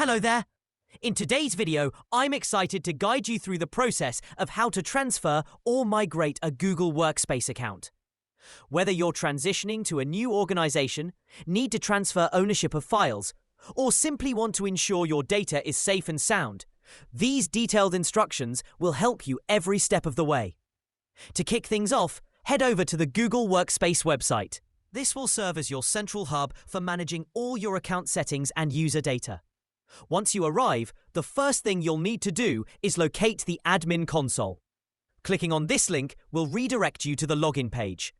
Hello there! In today's video, I'm excited to guide you through the process of how to transfer or migrate a Google Workspace account. Whether you're transitioning to a new organization, need to transfer ownership of files, or simply want to ensure your data is safe and sound, these detailed instructions will help you every step of the way. To kick things off, head over to the Google Workspace website. This will serve as your central hub for managing all your account settings and user data. Once you arrive, the first thing you'll need to do is locate the admin console. Clicking on this link will redirect you to the login page.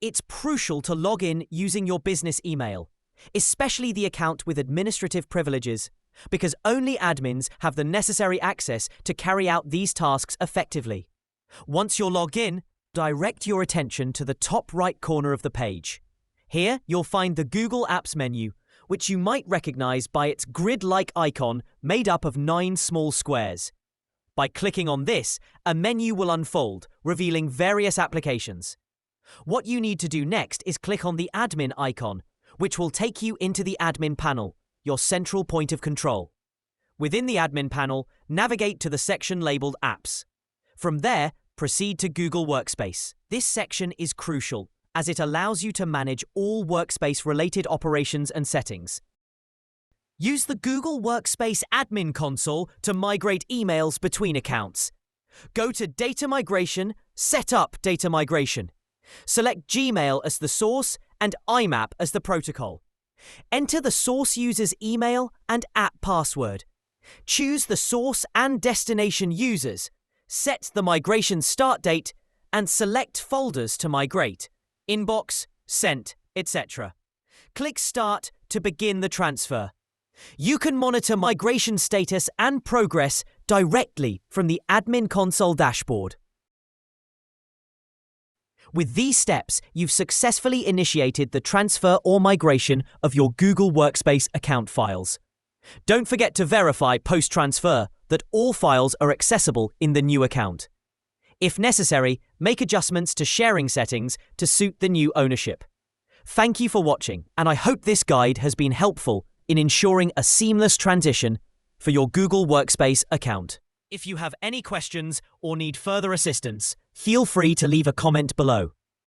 It's crucial to log in using your business email, especially the account with administrative privileges, because only admins have the necessary access to carry out these tasks effectively. Once you're logged in, direct your attention to the top right corner of the page. Here, you'll find the Google Apps menu, which you might recognize by its grid-like icon made up of 9 small squares. By clicking on this, a menu will unfold, revealing various applications. What you need to do next is click on the admin icon, which will take you into the admin panel, your central point of control. Within the admin panel, navigate to the section labeled Apps. From there, proceed to Google Workspace. This section is crucial, as it allows you to manage all workspace-related operations and settings. Use the Google Workspace Admin console to migrate emails between accounts. Go to Data Migration, Set up Data Migration. Select Gmail as the source and IMAP as the protocol. Enter the source user's email and app password. Choose the source and destination users. Set the migration start date and select folders to migrate. Inbox, sent, etc. Click Start to begin the transfer. You can monitor migration status and progress directly from the Admin Console dashboard. With these steps, you've successfully initiated the transfer or migration of your Google Workspace account files. Don't forget to verify post-transfer that all files are accessible in the new account. If necessary, make adjustments to sharing settings to suit the new ownership. Thank you for watching, and I hope this guide has been helpful in ensuring a seamless transition for your Google Workspace account. If you have any questions or need further assistance, feel free to leave a comment below.